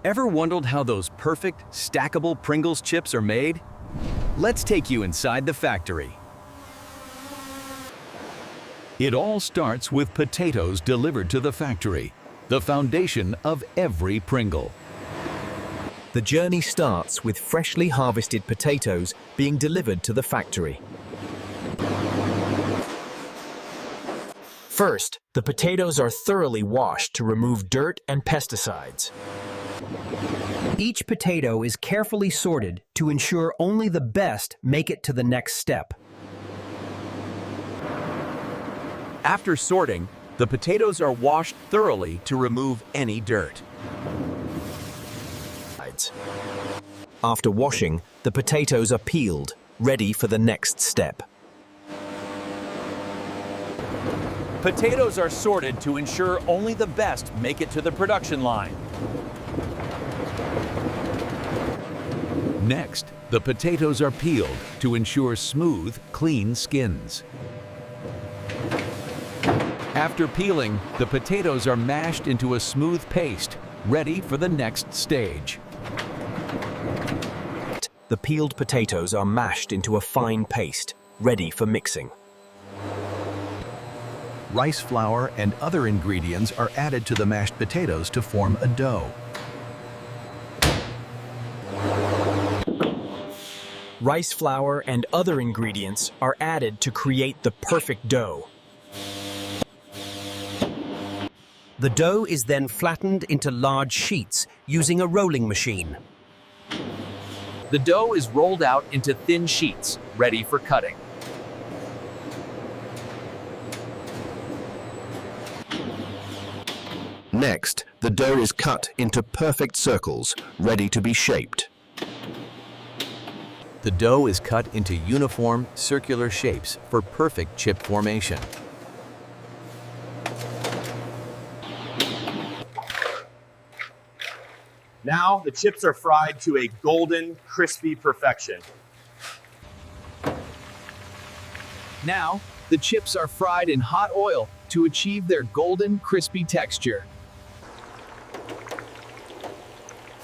Ever wondered how those perfect, stackable Pringles chips are made? Let's take you inside the factory. It all starts with potatoes delivered to the factory, the foundation of every Pringle. The journey starts with freshly harvested potatoes being delivered to the factory. First, the potatoes are thoroughly washed to remove dirt and pesticides. Each potato is carefully sorted to ensure only the best make it to the next step. After sorting, the potatoes are washed thoroughly to remove any dirt. After washing, the potatoes are peeled, ready for the next step. Potatoes are sorted to ensure only the best make it to the production line. Next, the potatoes are peeled to ensure smooth, clean skins. After peeling, the potatoes are mashed into a smooth paste, ready for the next stage. The peeled potatoes are mashed into a fine paste, ready for mixing. Rice flour and other ingredients are added to the mashed potatoes to form a dough. Rice flour and other ingredients are added to create the perfect dough. The dough is then flattened into large sheets using a rolling machine. The dough is rolled out into thin sheets, ready for cutting. Next, the dough is cut into perfect circles, ready to be shaped. The dough is cut into uniform, circular shapes for perfect chip formation. Now the chips are fried to a golden, crispy perfection. Now, the chips are fried in hot oil to achieve their golden, crispy texture.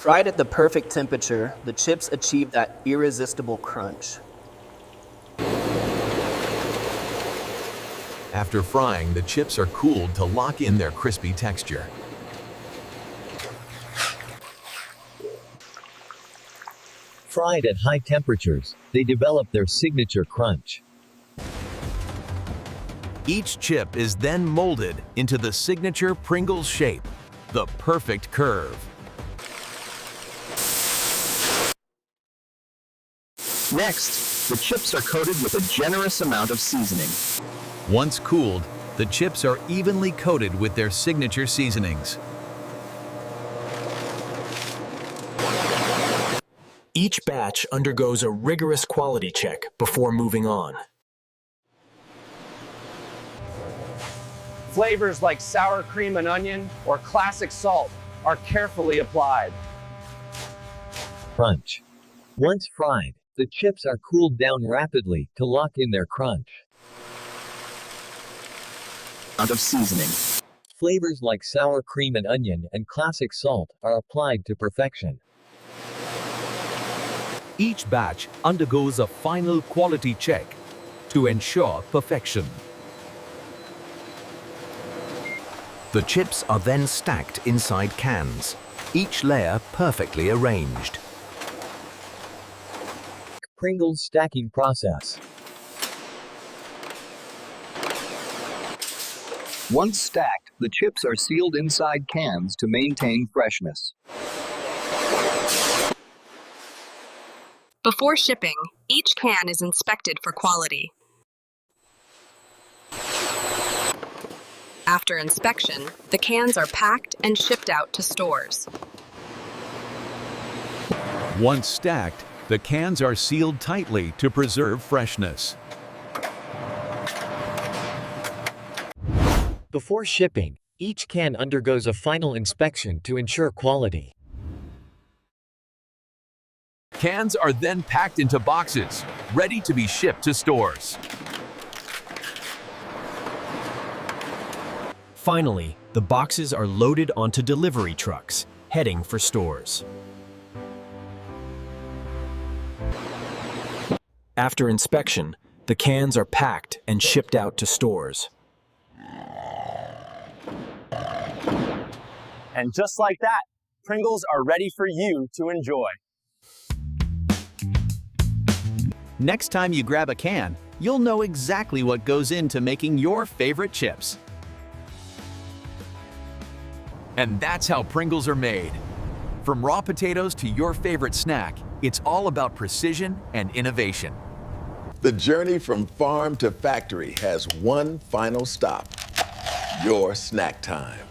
Fried at the perfect temperature, the chips achieve that irresistible crunch. After frying, the chips are cooled to lock in their crispy texture. Fried at high temperatures, they develop their signature crunch. Each chip is then molded into the signature Pringles shape, the perfect curve. Next, the chips are coated with a generous amount of seasoning. Once cooled, the chips are evenly coated with their signature seasonings. Each batch undergoes a rigorous quality check before moving on. Flavors like sour cream and onion or classic salt are carefully applied. Crunch. Once fried, the chips are cooled down rapidly to lock in their crunch. Amount of seasoning. Flavors like sour cream and onion and classic salt are applied to perfection. Each batch undergoes a final quality check to ensure perfection. The chips are then stacked inside cans, each layer perfectly arranged. Pringles stacking process. Once stacked, the chips are sealed inside cans to maintain freshness. Before shipping, each can is inspected for quality. After inspection, the cans are packed and shipped out to stores. Once stacked, the cans are sealed tightly to preserve freshness. Before shipping, each can undergoes a final inspection to ensure quality. Cans are then packed into boxes, ready to be shipped to stores. Finally, the boxes are loaded onto delivery trucks, heading for stores. After inspection, the cans are packed and shipped out to stores. And just like that, Pringles are ready for you to enjoy. Next time you grab a can, you'll know exactly what goes into making your favorite chips. And that's how Pringles are made. From raw potatoes to your favorite snack, it's all about precision and innovation. The journey from farm to factory has one final stop: your snack time.